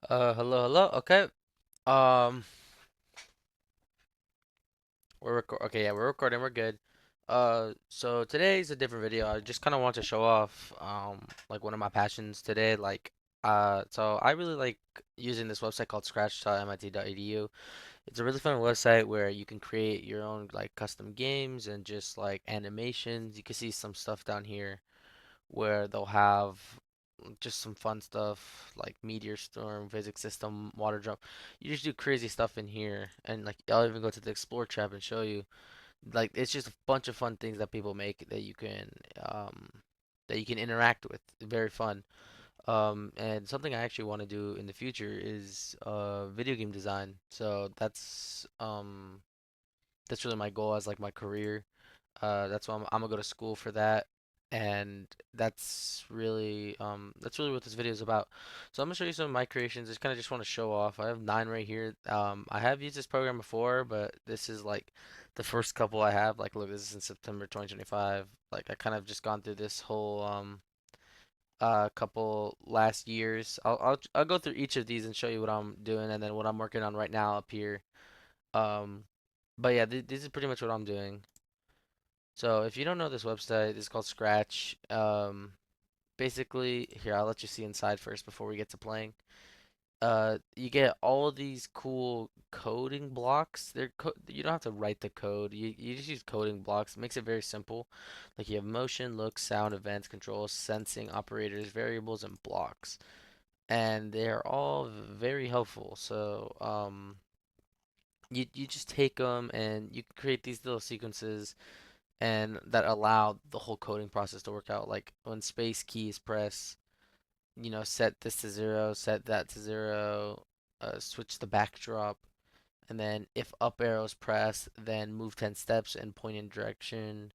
Hello, hello. Okay. Um, okay, yeah, we're recording. We're good. So today's a different video. I just kind of want to show off, like one of my passions today. So I really like using this website called scratch.mit.edu. It's a really fun website where you can create your own like custom games and just like animations. You can see some stuff down here where they'll have just some fun stuff like meteor storm, physics system, water jump. You just do crazy stuff in here, and like I'll even go to the explore tab and show you. Like it's just a bunch of fun things that people make um that you can interact with. Very fun. And something I actually want to do in the future is video game design. So that's really my goal as like my career. That's why I'm gonna go to school for that, and that's really what this video is about. So I'm gonna show you some of my creations. Just kind of just want to show off. I have nine right here. I have used this program before, but this is like the first couple I have. Like, look, this is in September 2025. Like, I kind of just gone through this whole couple last years. I'll go through each of these and show you what I'm doing, and then what I'm working on right now up here. Um, but yeah, th this is pretty much what I'm doing. So if you don't know this website, it's called Scratch. Basically, here I'll let you see inside first before we get to playing. You get all of these cool coding blocks. You don't have to write the code. You just use coding blocks. It makes it very simple. Like you have motion, look, sound, events, controls, sensing, operators, variables, and blocks. And they're all very helpful. You just take them and you can create these little sequences and that allow the whole coding process to work out. Like when space key is pressed, set this to zero, set that to zero, switch the backdrop, and then if up arrow is pressed, then move 10 steps and point in direction.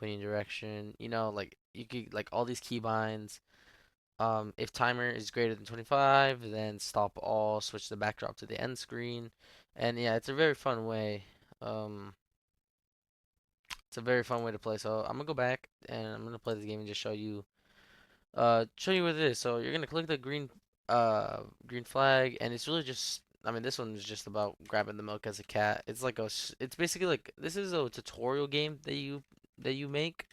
Like you could like all these keybinds. If timer is greater than 25, then stop all, switch the backdrop to the end screen. And yeah, it's a very fun way. Um, It's a very fun way to play. So I'm gonna go back and I'm gonna play this game and just show you what it is. So you're gonna click the green flag, and it's really just I mean this one is just about grabbing the milk as a cat. It's basically like this is a tutorial game that you make.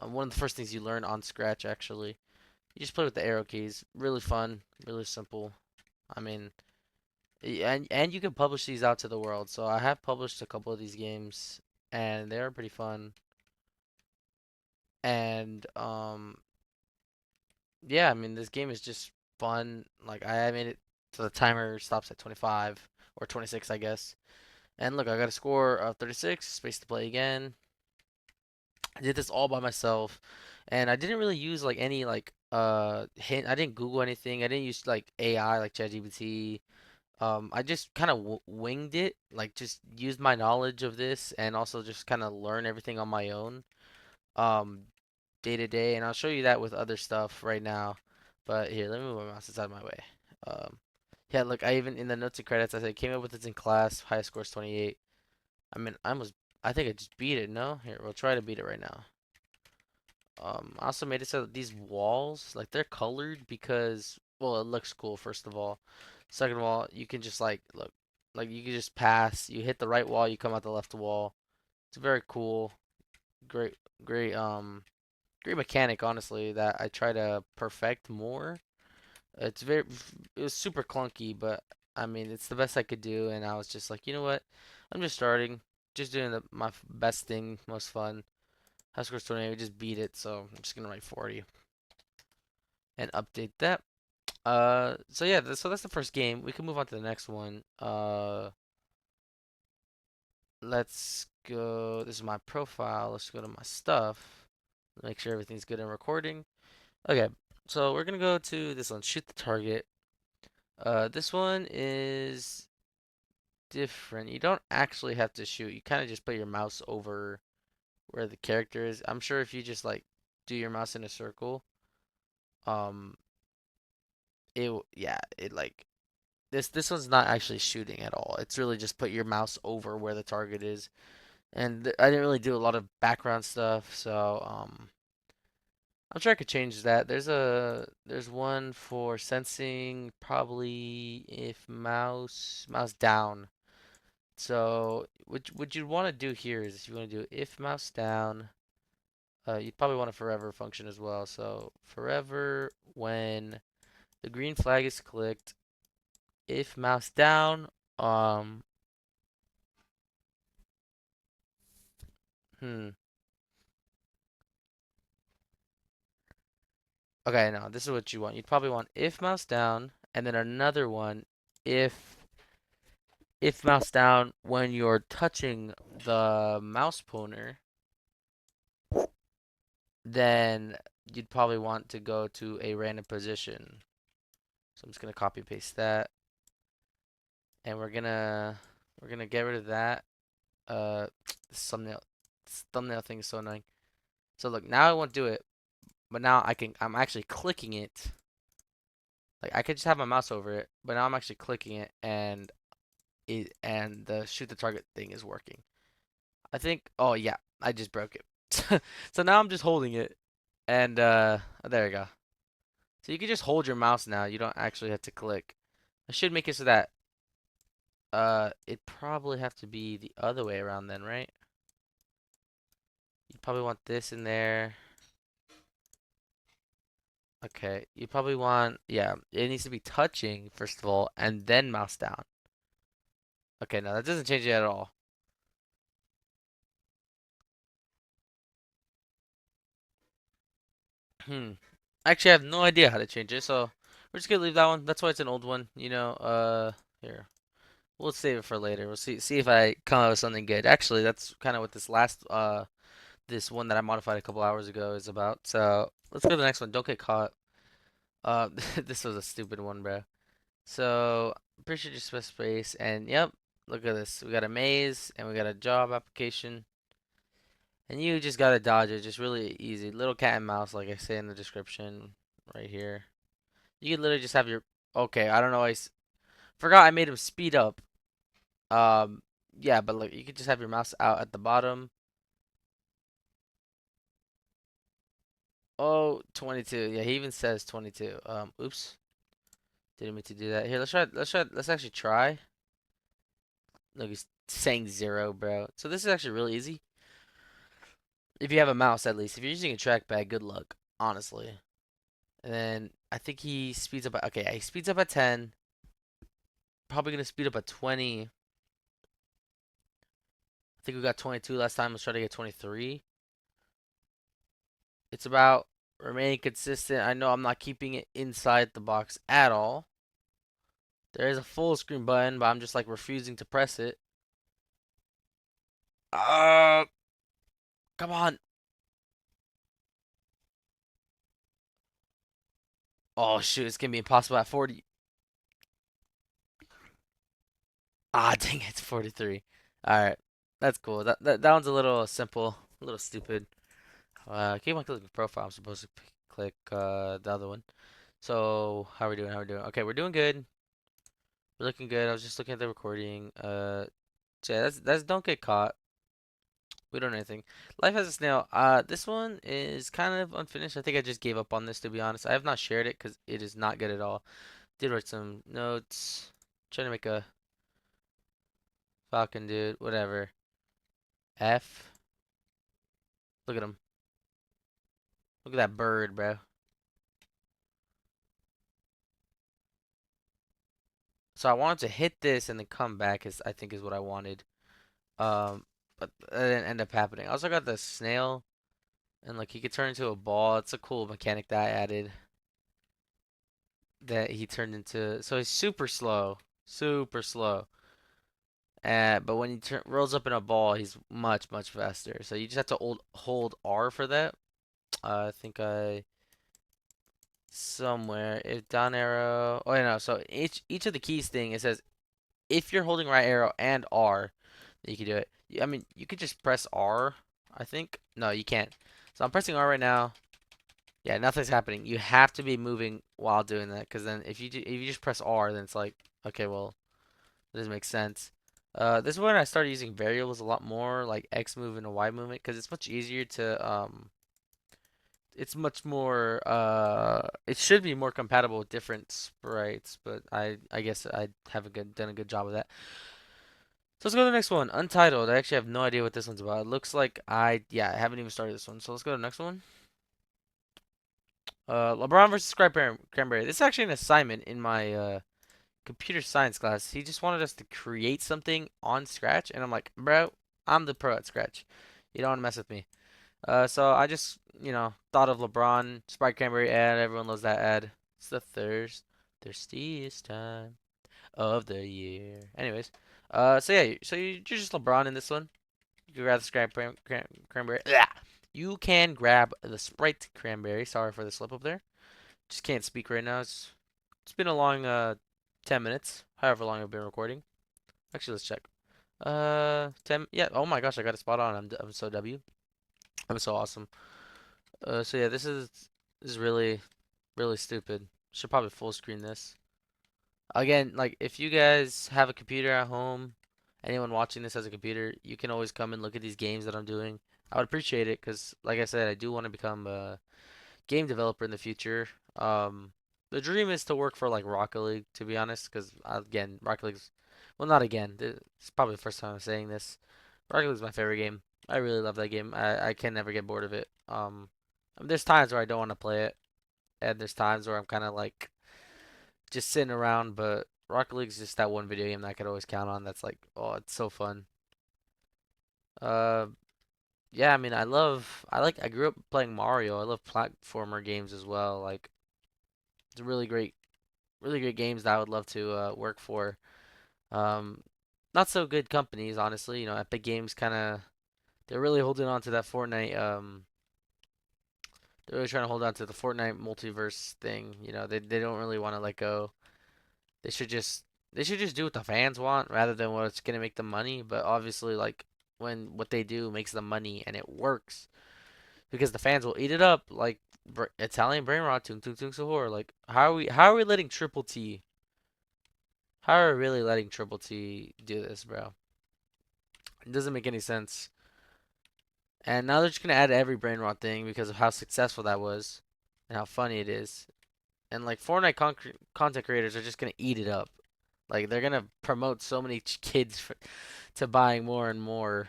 One of the first things you learn on Scratch actually. You just play with the arrow keys. Really fun, really simple. I mean, and you can publish these out to the world. So I have published a couple of these games, and they are pretty fun. And yeah, I mean this game is just fun. Like I made it so the timer stops at 25 or 26, I guess. And look, I got a score of 36, space to play again. I did this all by myself, and I didn't really use like any like hint. I didn't Google anything. I didn't use like AI like ChatGPT. I just kind of winged it, like just used my knowledge of this and also just kind of learn everything on my own. Um, Day to day, and I'll show you that with other stuff right now. But here, let me move my mouse. It's out of my way. Um, yeah, look, I even in the notes and credits, I said came up with this in class. High score is 28. I mean, I think I just beat it. No, here, we'll try to beat it right now. I also made it so that these walls, like they're colored because, well, it looks cool, first of all. Second of all, you can just like, look, like you can just pass. You hit the right wall, you come out the left wall. It's very cool. Great, great, great mechanic, honestly, that I try to perfect more. It was super clunky, but I mean, it's the best I could do, and I was just like, you know what? I'm just starting, just doing my best thing, most fun. High score's 28, we just beat it, so I'm just gonna write 40 and update that. So yeah, so that's the first game. We can move on to the next one. Let's go. This is my profile. Let's go to my stuff. Make sure everything's good and recording. Okay, so we're gonna go to this one, shoot the target. This one is different. You don't actually have to shoot. You kind of just put your mouse over where the character is. I'm sure if you just like do your mouse in a circle, um, it like this one's not actually shooting at all. It's really just put your mouse over where the target is. And I didn't really do a lot of background stuff, so I'm sure I could change that. There's one for sensing probably if mouse down. So what you'd want to do here is you want to do if mouse down. You'd probably want a forever function as well. So forever when the green flag is clicked, if mouse down, um, hmm. Okay, no, this is what you want. You'd probably want if mouse down, and then another one if mouse down when you're touching the mouse pointer, then you'd probably want to go to a random position. So I'm just gonna copy and paste that, and we're gonna get rid of that. This thumbnail thing is so annoying. So look, now I won't do it, but now I'm actually clicking it. Like I could just have my mouse over it, but now I'm actually clicking it, and the shoot the target thing is working. I think. Oh yeah, I just broke it. So now I'm just holding it, and there we go. So you can just hold your mouse now. You don't actually have to click. I should make it so that it probably have to be the other way around then, right? You probably want this in there. Okay, you probably want, yeah, it needs to be touching first of all, and then mouse down. Okay, no, that doesn't change it at all. Hmm. Actually, I have no idea how to change it, so we're just gonna leave that one. That's why it's an old one, you know. Here, we'll save it for later. We'll see if I come up with something good. Actually, that's kind of what this one that I modified a couple hours ago is about. So let's go to the next one. Don't get caught. This was a stupid one, bro. So pretty sure just space, and yep, look at this. We got a maze and we got a job application, and you just gotta dodge it. Just really easy, little cat and mouse, like I say in the description right here. You can literally just have your. Okay, I don't know. Forgot I made him speed up. Um, yeah, but look, you could just have your mouse out at the bottom. Oh, 22. Yeah, he even says 22. Oops. Didn't mean to do that. Here, let's actually try. Look, he's saying 0, bro. So this is actually really easy. If you have a mouse, at least. If you're using a trackpad, good luck, honestly. And then I think he speeds up. Okay, yeah, he speeds up at 10. Probably gonna speed up at 20. I think we got 22 last time. Let's try to get 23. It's about remaining consistent. I know I'm not keeping it inside the box at all. There is a full screen button, but I'm just like refusing to press it. Uh, Come on. Oh shoot, it's gonna be impossible at 40. Ah, dang it, it's 43. All right, that's cool. That one's a little simple, a little stupid. Keep on clicking profile. I'm supposed to click the other one. So how are we doing? How are we doing? Okay, we're doing good. We're looking good. I was just looking at the recording. So yeah, that's don't get caught. We don't know anything. Life as a snail. This one is kind of unfinished. I think I just gave up on this to be honest. I have not shared it because it is not good at all. Did write some notes. Trying to make a falcon dude. Whatever. F. Look at him. Look at that bird, bro. So I wanted to hit this and then come back is I think is what I wanted. But that didn't end up happening. I also got the snail and like he could turn into a ball. It's a cool mechanic that I added that he turned into. So he's super slow, super slow. But when he rolls up in a ball, he's much faster. So you just have to hold R for that. I think I somewhere if down arrow. Oh yeah, no. So each of the keys thing it says if you're holding right arrow and R, then you can do it. I mean, you could just press R. I think no, you can't. So I'm pressing R right now. Yeah, nothing's happening. You have to be moving while doing that, because then if you just press R, then it's like okay, well, that doesn't make sense. This is when I started using variables a lot more, like X move and a Y movement, because it's much easier to it's much more it should be more compatible with different sprites, but I guess I haven't done a good job of that. So let's go to the next one. Untitled. I actually have no idea what this one's about. It looks like I haven't even started this one. So let's go to the next one. LeBron versus Cranberry. This is actually an assignment in my computer science class. He just wanted us to create something on Scratch, and I'm like, bro, I'm the pro at Scratch. You don't want to mess with me. So I just, thought of LeBron, Sprite Cranberry ad. Everyone loves that ad. It's the thirstiest time of the year. Anyways, so yeah, so you're just LeBron in this one. You can grab the Cranberry. Yeah. You can grab the Sprite Cranberry. Sorry for the slip up there. Just can't speak right now. It's been a long 10 minutes, however long I've been recording. Actually, let's check. 10. Yeah. Oh my gosh, I got a spot on. I'm so W. I'm so awesome. So yeah, this is really stupid. Should probably full screen this. Again, like if you guys have a computer at home, anyone watching this has a computer, you can always come and look at these games that I'm doing. I would appreciate it because, like I said, I do want to become a game developer in the future. Um, the dream is to work for like Rocket League, to be honest, because again, Rocket League's, well, not again. It's probably the first time I'm saying this. Rocket League's my favorite game. I really love that game. I can never get bored of it. There's times where I don't want to play it, and there's times where I'm kind of like just sitting around. But Rocket League's just that one video game that I could always count on. That's like, oh, it's so fun. Uh, yeah, I mean, I grew up playing Mario. I love platformer games as well. Like, it's really great games that I would love to work for. Um, Not so good companies, honestly. Epic Games kind of they're really holding on to that Fortnite. They're really trying to hold on to the Fortnite multiverse thing. They don't really want to let go. They should just they should just do what the fans want rather than what's gonna make them money. But obviously, like when what they do makes them money and it works because the fans will eat it up, like Italian brain rot, tung tung tung sahur. Like how are we letting Triple T? How are we really letting Triple T do this, bro? It doesn't make any sense. And now they're just gonna add every brain rot thing because of how successful that was and how funny it is. And like Fortnite content creators are just gonna eat it up. Like they're gonna promote so many kids to buying more and more,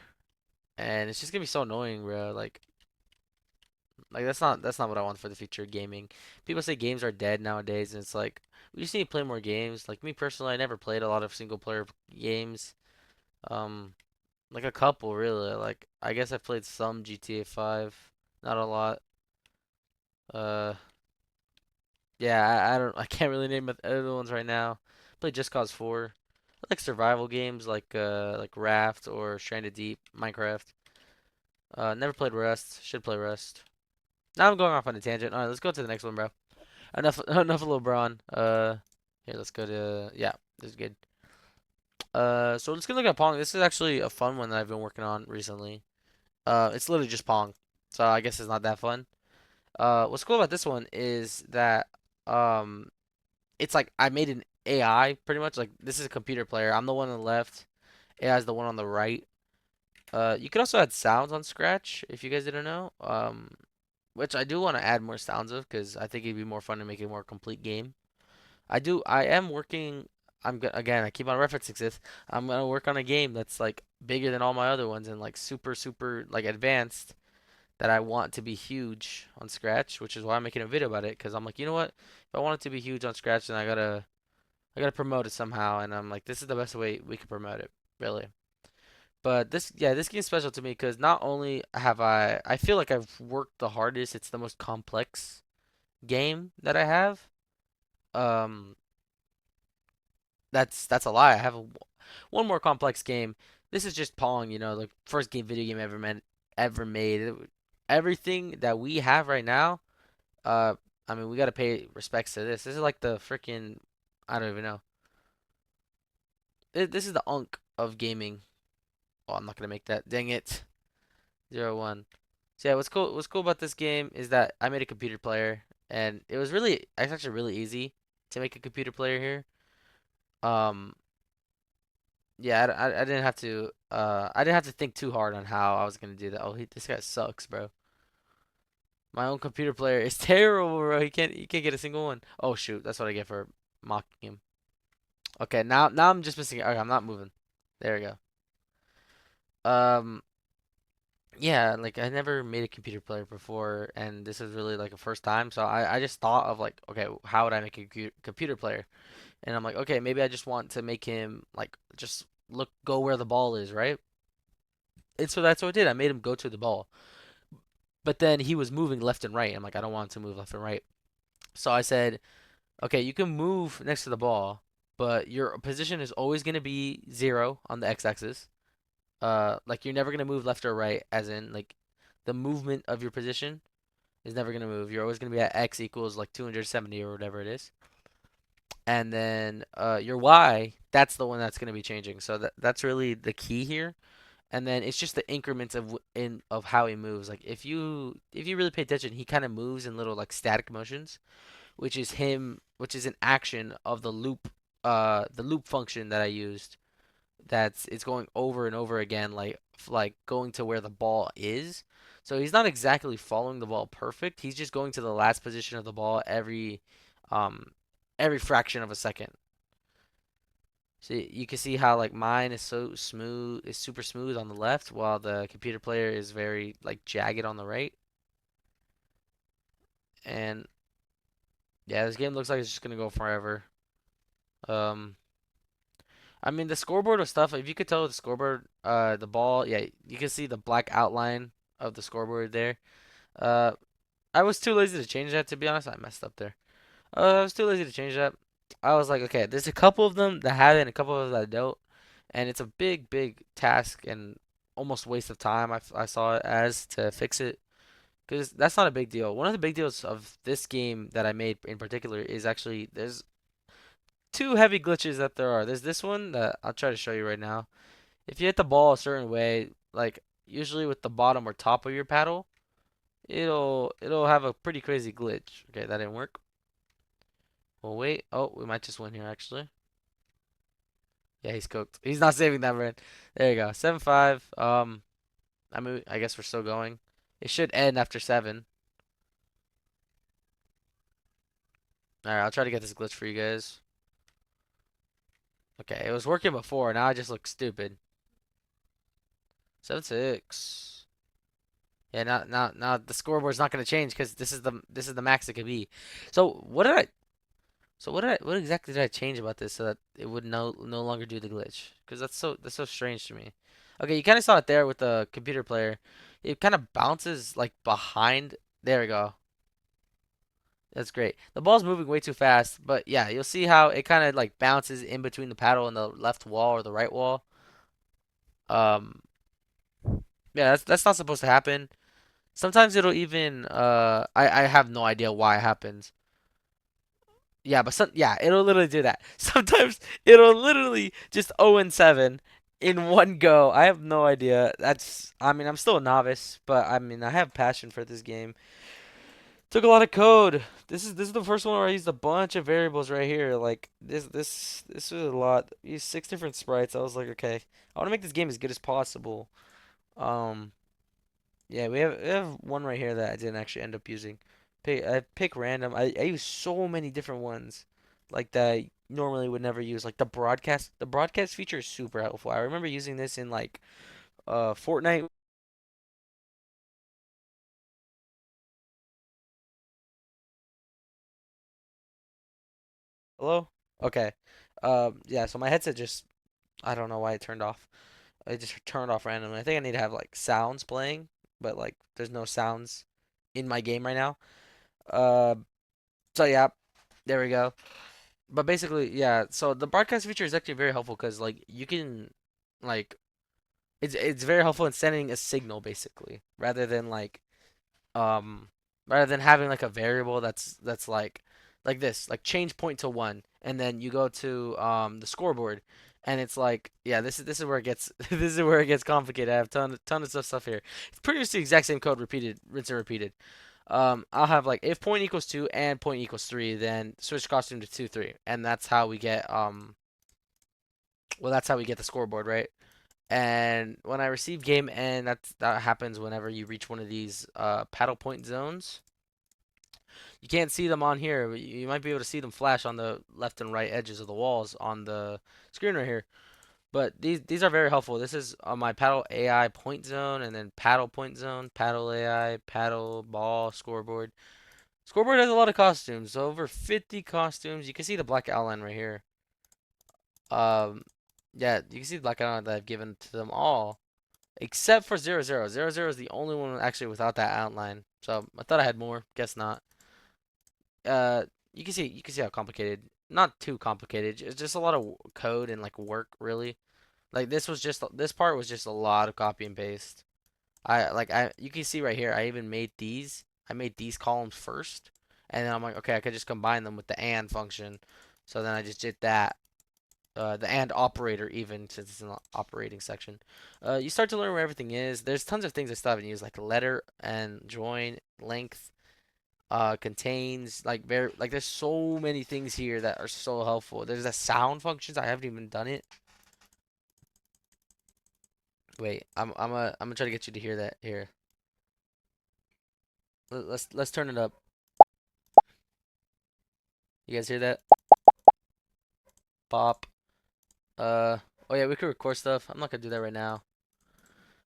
and it's just gonna be so annoying, bro. Like that's not what I want for the future of gaming. People say games are dead nowadays, and it's like we just need to play more games. Like me personally, I never played a lot of single player games. Um, like a couple really. Like I guess I played some GTA 5, not a lot. Uh, yeah, I can't really name other ones right now. Played Just Cause 4. I like survival games like Raft or Stranded Deep, Minecraft. Never played Rust. Should play Rust. Now I'm going off on a tangent. All right, let's go to the next one, bro. Enough enough of LeBron. Here let's go to yeah, this is good. So let's go look at Pong. This is actually a fun one that I've been working on recently. It's literally just Pong, so I guess it's not that fun. What's cool about this one is that um, it's like I made an AI pretty much. Like this is a computer player. I'm the one on the left. AI is the one on the right. You could also add sounds on Scratch if you guys didn't know. Which I do want to add more sounds of because I think it'd be more fun to make a more complete game. I am working. Again. I keep on referencing this. I'm gonna work on a game that's like bigger than all my other ones and like super super like advanced that I want to be huge on Scratch, which is why I'm making a video about it. Because I'm like, you know what? If I want it to be huge on Scratch, then I gotta promote it somehow. And I'm like, this is the best way we can promote it, really. But this game's special to me because not only I feel like I've worked the hardest. It's the most complex game that I have. Um, that's a lie. I have one more complex game. This is just Pong, the first video game ever made. Everything that we have right now, uh, I mean, we gotta pay respects to this. This is like the freaking, I don't even know. This is the unk of gaming. Oh, I'm not gonna make that. Dang it. 0-1. So yeah, what's cool about this game is that I made a computer player, and it's actually really easy to make a computer player here. Um, yeah, I didn't have to I didn't have to think too hard on how I was gonna do that. Oh, this guy sucks, bro. My own computer player is terrible, bro. He can't get a single one. Oh shoot, that's what I get for mocking him. Okay, now I'm just missing. Okay, I'm not moving. There we go. Um, yeah, like I never made a computer player before, and this is really like a first time. So I just thought of like, okay, how would I make a computer player? And I'm like, okay, maybe I just want to make him like just go where the ball is, right? And so that's what I did. I made him go to the ball. But then he was moving left and right. I'm like, I don't want him to move left and right. So I said, okay, you can move next to the ball, but your position is always going to be 0 on the x-axis. Like you're never going to move left or right, as in like the movement of your position is never going to move. You're always going to be at x equals like 270 or whatever it is. And then your y, that's the one that's going to be changing. So that's really the key here. And then it's just the increments of how he moves. Like if you really pay attention, he kind of moves in little like static motions, which is an action of the loop function that I used. It's going over and over again, like going to where the ball is. So he's not exactly following the ball perfect. He's just going to the last position of the ball um every fraction of a second. So you can see how like mine is so smooth, is super smooth on the left, while the computer player is very like jagged on the right. And yeah, this game looks like it's just gonna go forever. Um, I mean the scoreboard of stuff. If you could tell with the scoreboard, the ball, yeah, you can see the black outline of the scoreboard there. Uh, I was too lazy to change that, to be honest. I messed up there. I was too lazy to change that. I was like, okay, there's a couple of them that have it and a couple of them that don't. And it's a big, big task and almost waste of time. I saw it as to fix it because that's not a big deal. One of the big deals of this game that I made in particular is actually there's two heavy glitches that there are. There's this one that I'll try to show you right now. If you hit the ball a certain way, like usually with the bottom or top of your paddle, it'll have a pretty crazy glitch. Okay, that didn't work. Well, wait. Oh, we might just win here actually. Yeah, he's cooked. He's not saving that, man. There you go. 7-5. I mean, I guess we're still going. It should end after 7. Alright, I'll try to get this glitch for you guys. Okay, it was working before. Now I just look stupid. 7-6. Yeah, now the scoreboard's not gonna change because this is the max it could be. So what exactly did I change about this so that it would no longer do the glitch? Because that's so strange to me. Okay, you kind of saw it there with the computer player. It kind of bounces like behind. There we go. That's great. The ball's moving way too fast, but yeah, you'll see how it kind of like bounces in between the paddle and the left wall or the right wall. Um, yeah, that's not supposed to happen. Sometimes it'll even I have no idea why it happens. Yeah, but yeah, it'll literally do that. Sometimes it'll literally just 0 and 7 in one go. I have no idea. I mean, I'm still a novice, but I mean, I have passion for this game. Took a lot of code. This is the first one where I used a bunch of variables right here. Like this was a lot. I used 6 different sprites. I was like, okay, I want to make this game as good as possible. Um, yeah, we have one right here that I didn't actually end up using. I pick random. I use so many different ones, like that I normally would never use. Like the broadcast. The broadcast feature is super helpful. I remember using this in like Fortnite. Hello. Okay. Yeah. So my headset just I don't know why it turned off. I just turned off randomly. I think I need to have like sounds playing, but like there's no sounds in my game right now. Uh, so yeah, there we go. But basically, yeah. So the broadcast feature is actually very helpful because like you can like it's very helpful in sending a signal basically um rather than having like a variable that's like this like change point to 1 and then you go to the scoreboard and it's like yeah this is where it gets this is where it gets complicated. I have ton of stuff here. It's pretty much the exact same code repeated, rinse and repeated. I'll have like if point equals 2 and point equals 3, then switch costume to 2 3, and that's how we get well that's how we get the scoreboard, right? And when I receive game end, that happens whenever you reach one of these paddle point zones. You can't see them on here, but you might be able to see them flash on the left and right edges of the walls on the screen right here. But these are very helpful. This is my paddle AI point zone, and then paddle point zone, paddle AI, paddle ball, scoreboard. Scoreboard has a lot of costumes, so over 50 costumes. You can see the black outline right here. Um, yeah, you can see the black outline that I've given to them all, except for 00. 00 is the only one actually without that outline. So I thought I had more. Guess not. Uh, you can see how complicated. Not too complicated. It's just a lot of code and like work really. Like this part was just a lot of copy and paste. You can see right here. I even made these. I made these columns first, and then I'm like, okay, I could just combine them with the and function. So then I just did that. The and operator even since it's in the operating section. You start to learn where everything is. There's tons of things I still haven't used, like letter and join, length, contains, like there's so many things here that are so helpful. There's the sound functions. I haven't even done it. Wait, I'm gonna try to get you to hear that here. Let's turn it up. You guys hear that? Pop. Oh yeah, we could record stuff. I'm not gonna do that right now.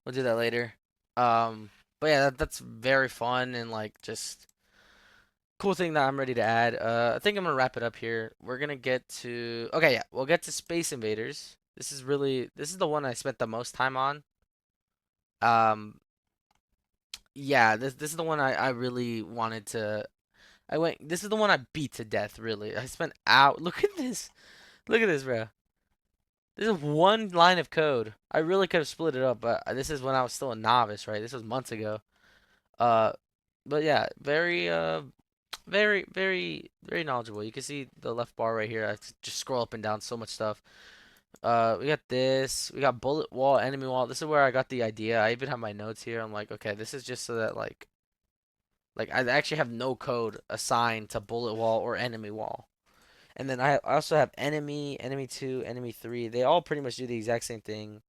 We'll do that later. But yeah, that's very fun and like just cool thing that I'm ready to add. I think I'm gonna wrap it up here. We're gonna get to okay, yeah, we'll get to Space Invaders. This is the one I spent the most time on. Um, yeah, this is the one I really wanted to. This is the one I beat to death. Really, I spent out. Look at this. Look at this, bro. This is one line of code. I really could have split it up, but this is when I was still a novice, right? This was months ago. Uh, but yeah, very knowledgeable. You can see the left bar right here. I just scroll up and down so much stuff. We got this. We got bullet wall, enemy wall. This is where I got the idea. I even have my notes here. I'm like, okay, this is just so that like I actually have no code assigned to bullet wall or enemy wall. And then I also have enemy, enemy 2, enemy 3. They all pretty much do the exact same thing.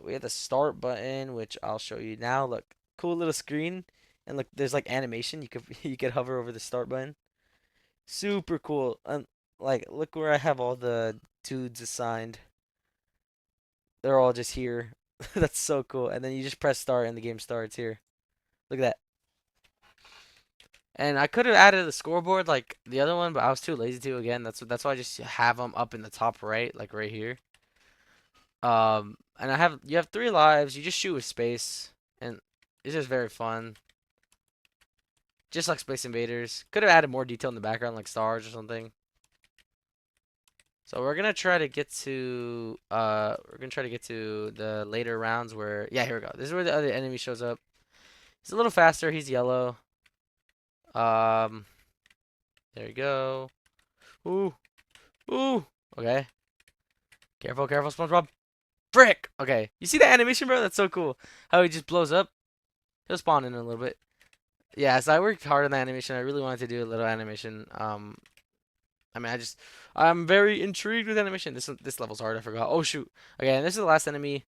We have the start button, which I'll show you now. Look, cool little screen. And look, there's like animation. You could hover over the start button. Super cool. And like, look where I have all the dudes assigned. They're all just here. That's so cool. And then you just press start and the game starts here. Look at that. And I could have added a scoreboard like the other one, but I was too lazy to again. That's why I just have them up in the top right, like right here. And you have 3 lives. You just shoot with space, and it's just very fun. Just like Space Invaders. Could have added more detail in the background, like stars or something. So we're gonna try to get to the later rounds where yeah, here we go. This is where the other enemy shows up. He's a little faster. He's yellow. Um, there you go. Ooh, ooh. Okay. Careful, careful, SpongeBob. Frick. Okay. You see the animation, bro? That's so cool. How he just blows up. He'll spawn in a little bit. Yeah, so I worked hard on the animation. I really wanted to do a little animation. I mean, I'm very intrigued with animation. This level's hard. I forgot. Oh shoot. Okay, and this is the last enemy.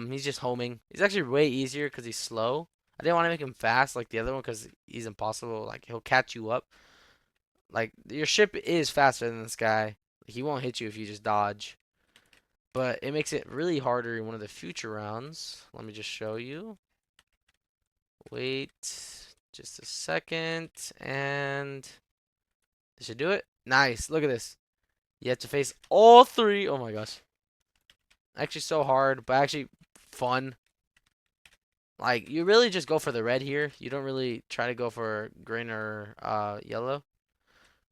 He's just homing. He's actually way easier because he's slow. I didn't want to make him fast like the other one because he's impossible. Like he'll catch you up. Like your ship is faster than this guy. He won't hit you if you just dodge. But it makes it really harder in one of the future rounds. Let me just show you. Wait just a second, and this should do it. Nice. Look at this. You have to face all 3. Oh my gosh. Actually so hard, but actually fun. Like, you really just go for the red here. You don't really try to go for green or yellow.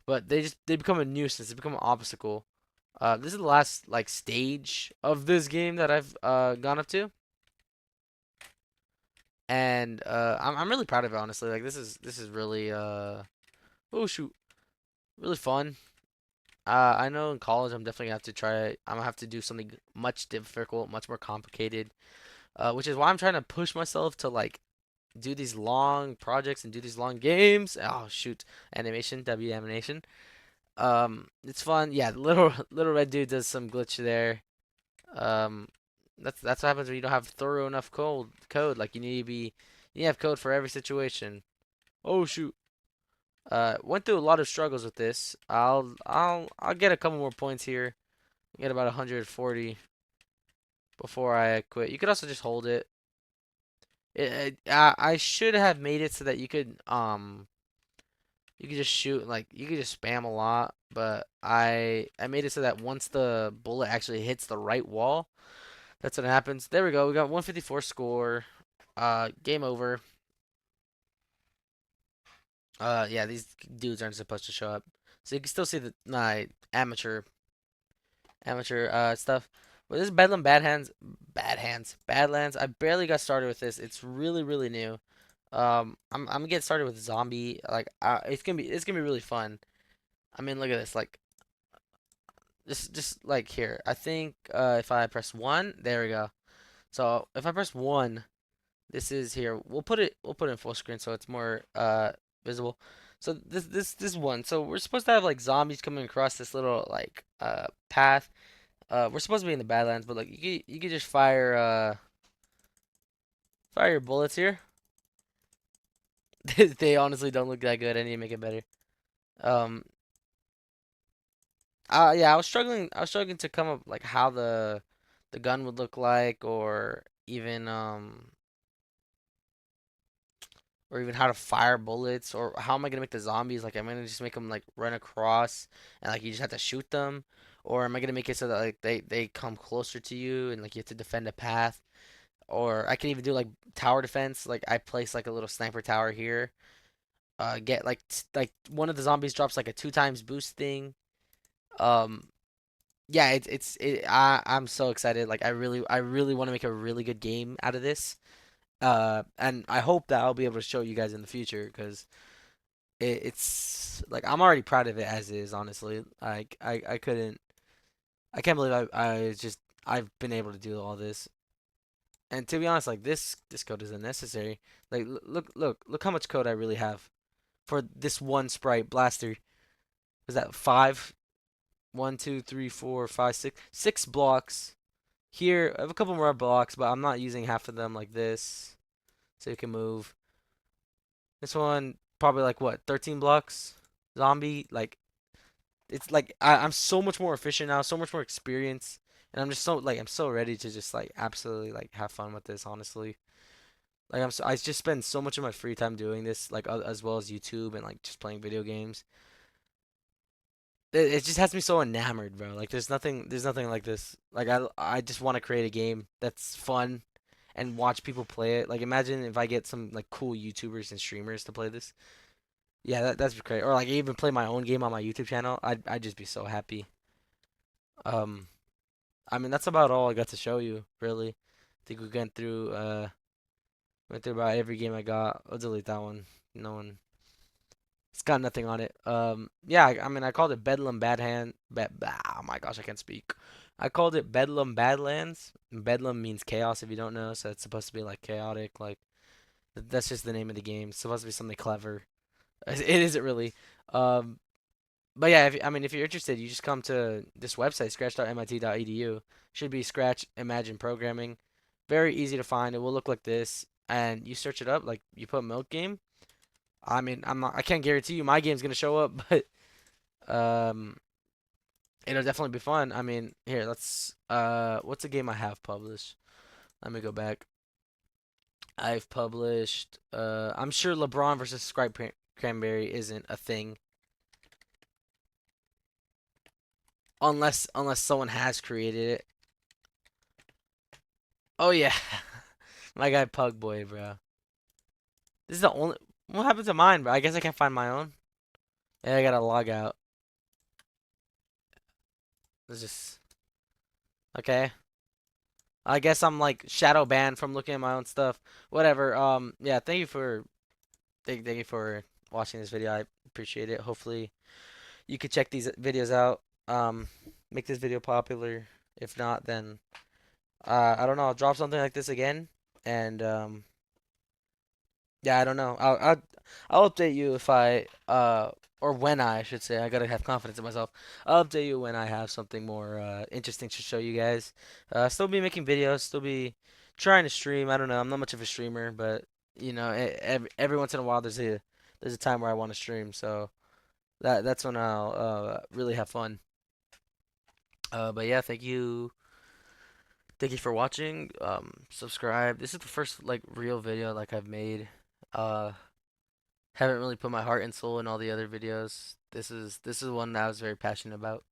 But they become a nuisance. They become an obstacle. This is the last like stage of this game that I've gone up to. And I'm really proud of it, honestly. Like this is really oh shoot, really fun. I know in college I'm definitely gonna have to try. I'm gonna have to do something much difficult, much more complicated. Which is why I'm trying to push myself to like do these long projects and do these long games. Oh shoot, animation, W animation. It's fun. Yeah, the little little red dude does some glitch there. Um, That's what happens when you don't have thorough enough code. Like you need to have code for every situation. Oh shoot. Went through a lot of struggles with this. I'll get a couple more points here. Get about 140 before I quit. You could also just hold it. I should have made it so that you could just shoot like you could just spam a lot, but I made it so that once the bullet actually hits the right wall, that's what happens. There we go. We got 154 score. Game over. Yeah, these dudes aren't supposed to show up. So you can still see the amateur stuff. But this is Bedlam Badlands. I barely got started with this. It's really new. I'm gonna get started with zombie. Like, it's gonna be really fun. I mean, look at this. Like, just like here. I think if I press one, there we go. So if I press one, this is here. We'll put it in full screen so it's more visible. So this one. So we're supposed to have like zombies coming across this little like path. We're supposed to be in the Badlands, but like you could just fire your bullets here. They honestly don't look that good. I need to make it better. Um yeah, I was struggling to come up like how the gun would look like or even how to fire bullets or how am I gonna make the zombies like am I gonna just make them like run across and like you just have to shoot them or am I gonna make it so that like they come closer to you and like you have to defend a path or I can even do like tower defense like I place like a little sniper tower here get like one of the zombies drops like a two times boost thing um yeah I'm so excited like I really want to make a really good game out of this and I hope that I'll be able to show you guys in the future because it's like I'm already proud of it as is. Honestly, like I couldn't, I can't believe I've been able to do all this. And to be honest, like this code is unnecessary. Like look how much code I really have for this one sprite blaster. Is that five? One, two, three, four, five, six blocks. Here, I have a couple more blocks, but I'm not using half of them like this, so you can move. This one probably like what, 13 blocks? Zombie, like it's like I'm so much more efficient now, so much more experience, and I'm just so like I'm so ready to just like absolutely like have fun with this, honestly. Like I just spend so much of my free time doing this, like as well as YouTube and like just playing video games. It just has me so enamored, bro. Like there's nothing like this. Like I just want to create a game that's fun and watch people play it. Like imagine if I get some like cool YouTubers and streamers to play this. Yeah, that's great. Or like even play my own game on my YouTube channel. I'd just be so happy. Um, I mean that's about all I got to show you, really. I think we went through about every game I got. I'll delete that one. No one. It's got nothing on it. Yeah, I mean I called it Bedlam oh my gosh, I can't speak. I called it Bedlam Badlands. Bedlam means chaos if you don't know, so it's supposed to be like chaotic. Like that's just the name of the game. It's supposed to be something clever. It isn't really. Um, But yeah, I mean, if you're interested, you just come to this website, scratch.mit.edu. Should be Scratch Imagine Programming. Very easy to find. It will look like this, and you search it up. Like you put Milk Game. I mean, I can't guarantee you my game's gonna show up, but um, it'll definitely be fun. I mean, here, what's a game I have published? Let me go back. I've published. I'm sure LeBron versus Cranberry isn't a thing unless someone has created it. Oh yeah, my guy Pug Boy, bro. This is the only. What happened to mine, bro? I guess I can't find my own. Yeah, I gotta log out. It's just okay. I guess I'm like shadow banned from looking at my own stuff. Whatever. Yeah. Thank you for watching this video. I appreciate it. Hopefully, you could check these videos out. Make this video popular. If not, then I don't know. I'll drop something like this again, and Yeah, I don't know. I'll update you if I or when I should say. I gotta have confidence in myself. I'll update you when I have something more interesting to show you guys. Still be making videos. Still be trying to stream. I don't know. I'm not much of a streamer, but you know, every once in a while there's a time where I want to stream. So that's when I'll really have fun. But yeah, thank you for watching. Subscribe. This is the first like real video like I've made. Uh, haven't really put my heart and soul in all the other videos. This is one that I was very passionate about.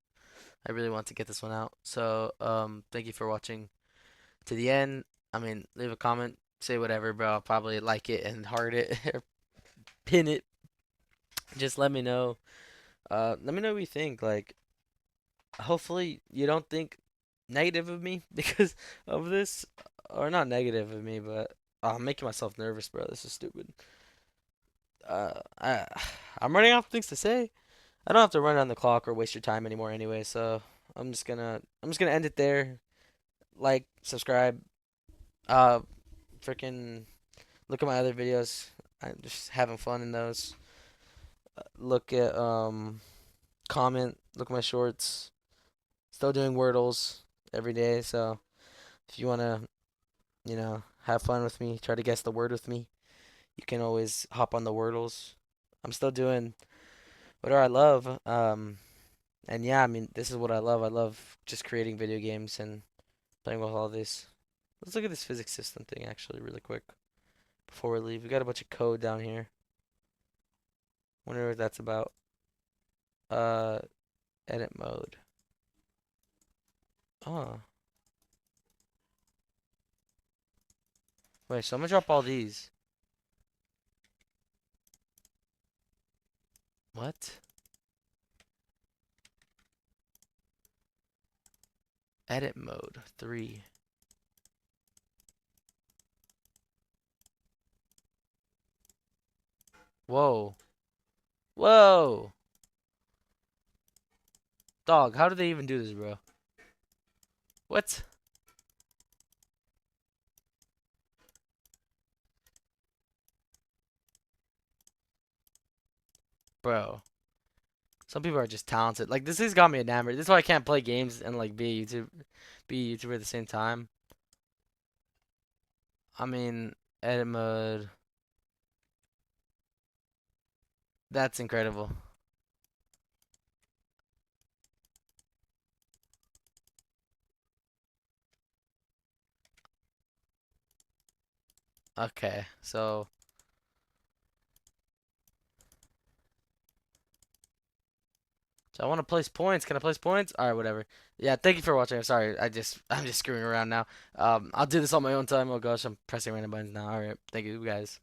I really want to get this one out. So, thank you for watching to the end. I mean, leave a comment, say whatever, bro. I'll probably like it and heart it or pin it. Just let me know. Let me know what you think. Like, hopefully you don't think negative of me because of this, or not negative of me, but I'm making myself nervous, bro. This is stupid. I I'm running out of things to say. I don't have to run on the clock or waste your time anymore anyway, so I'm just gonna end it there. Like, subscribe, uh freaking look at my other videos. I'm just having fun in those. Look at comment, look at my shorts. Still doing Wordles every day, so if you wanna, have fun with me, try to guess the word with me, you can always hop on the Wordles. I'm still doing whatever I love. And yeah, I mean, this is what I love. I love just creating video games and playing with all this. Let's look at this physics system thing actually really quick before we leave. We got a bunch of code down here. Wonder what that's about. Uh, edit mode. Oh, wait. So I'm gonna drop all these. What? Edit mode 3. Whoa. Whoa. Dog, how did they even do this, bro? What? Bro. Some people are just talented. Like this has got me enamored. This is why I can't play games and like be a YouTuber at the same time. I mean, edit mode. That's incredible. Okay, so I want to place points. Can I place points? All right, whatever. Yeah, thank you for watching. I'm sorry. I'm just screwing around now. I'll do this on my own time. Oh gosh, I'm pressing random buttons now. All right, thank you guys.